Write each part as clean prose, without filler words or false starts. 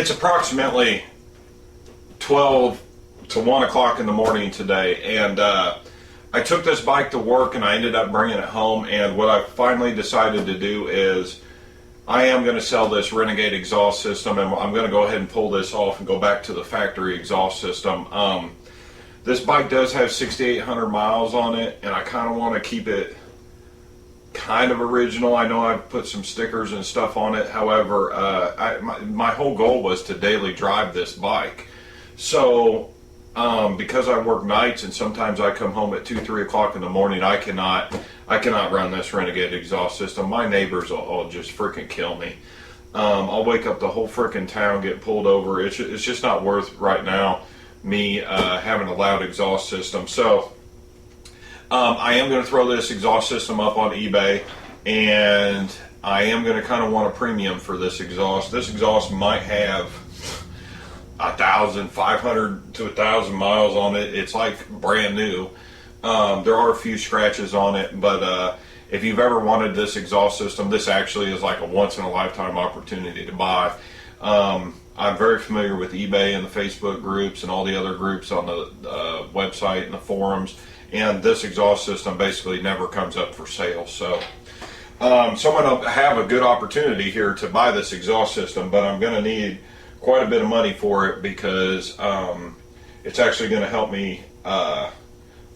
It's approximately 12 to 1 o'clock in the morning today, and I took this bike to work and I ended up bringing it home, and what I finally decided to do is I am going to sell this Renegade exhaust system, and I'm going to go ahead and pull this off and go back to the factory exhaust system. This bike does have 6,800 miles on it, and I kind of want to keep it kind of original. I know I've put some stickers and stuff on it. However, my whole goal was to daily drive this bike. So because I work nights and sometimes I come home at 2-3 o'clock in the morning, I cannot run this Renegade exhaust system. My neighbors will just freaking kill me. I'll wake up the whole freaking town, get pulled over. It's just not worth right now me having a loud exhaust system. So I am going to throw this exhaust system up on eBay, and I am going to kind of want a premium for this exhaust. This exhaust might have 1,500 to 1,000 miles on it. It's like brand new. There are a few scratches on it, but if you've ever wanted this exhaust system, this actually is like a once-in-a-lifetime opportunity to buy. I'm very familiar with eBay and the Facebook groups and all the other groups on the website and the forums, and this exhaust system basically never comes up for sale. So I'm going to have a good opportunity here to buy this exhaust system, but I'm going to need quite a bit of money for it because it's actually going to help me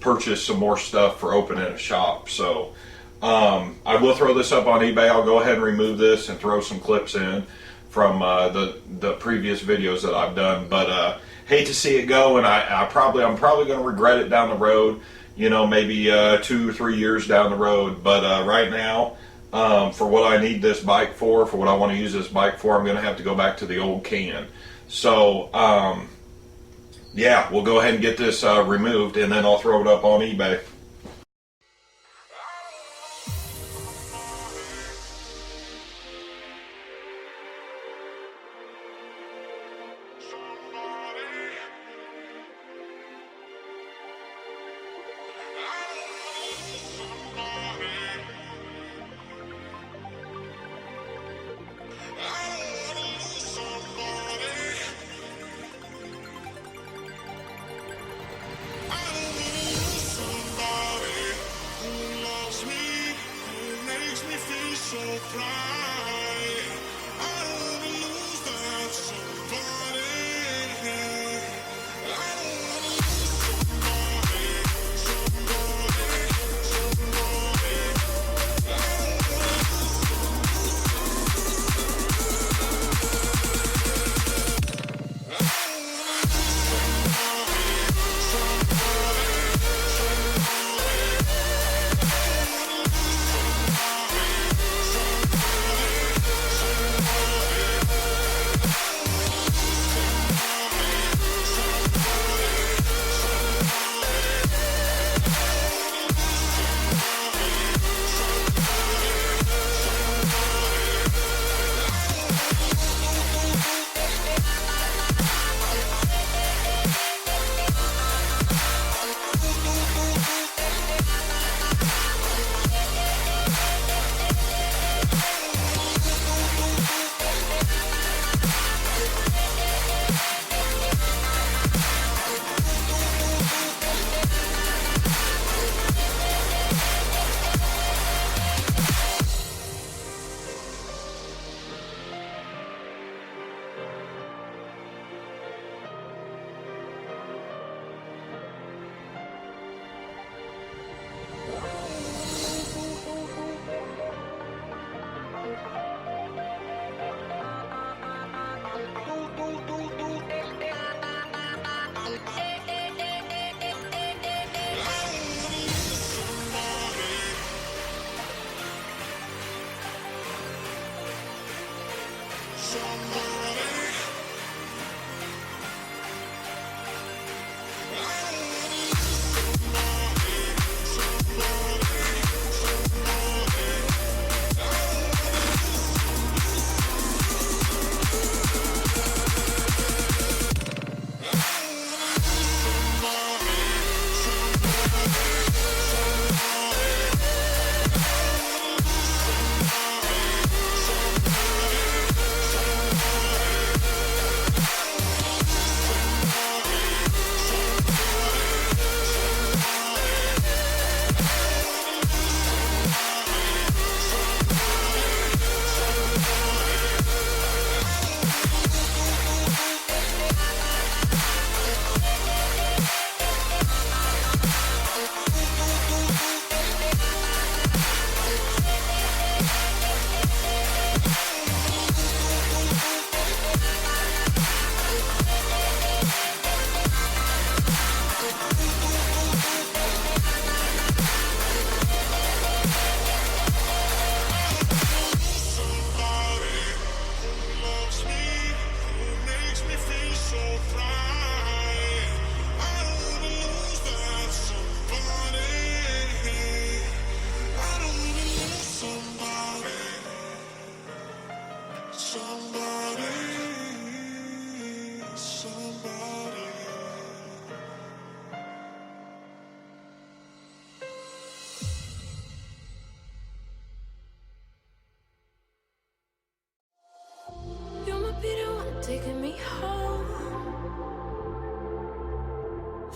purchase some more stuff for opening a shop. So I will throw this up on eBay. I'll go ahead and remove this and throw some clips in from the previous videos that I've done, but hate to see it go, and I'm probably going to regret it down the road, you know, maybe 2 or 3 years down the road. But right now, for what I need this bike for what I want to use this bike for, I'm going to have to go back to the old can. So yeah, we'll go ahead and get this removed, and then I'll throw it up on eBay.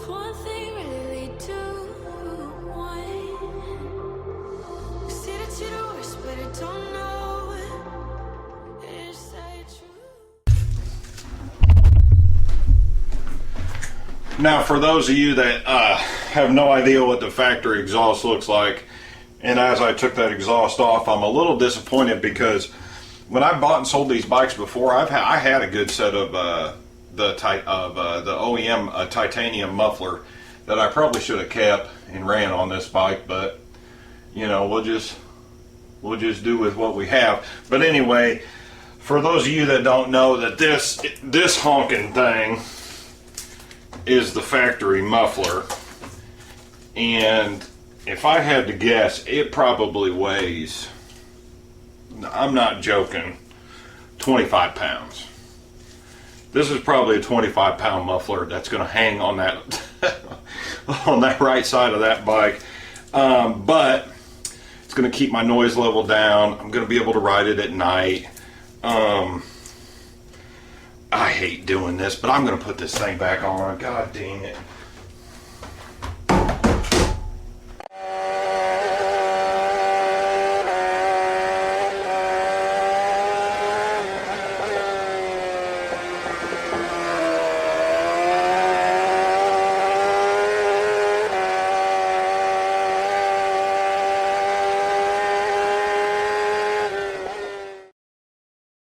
one thing really lead to one. See that you're the worst, but I don't know. Is that true? Now, for those of you that have no idea what the factory exhaust looks like, and as I took that exhaust off, I'm a little disappointed because when I bought and sold these bikes before, I had a good set of the OEM titanium muffler that I probably should have kept and ran on this bike, but you know, we'll just do with what we have. But anyway, for those of you that don't know, that this honking thing is the factory muffler, and if I had to guess, it probably weighs, I'm not joking, 25 pounds. This is probably a 25-pound muffler that's going to hang on that on that right side of that bike, but it's going to keep my noise level down. I'm going to be able to ride it at night. I hate doing this, but I'm going to put this thing back on. God dang it.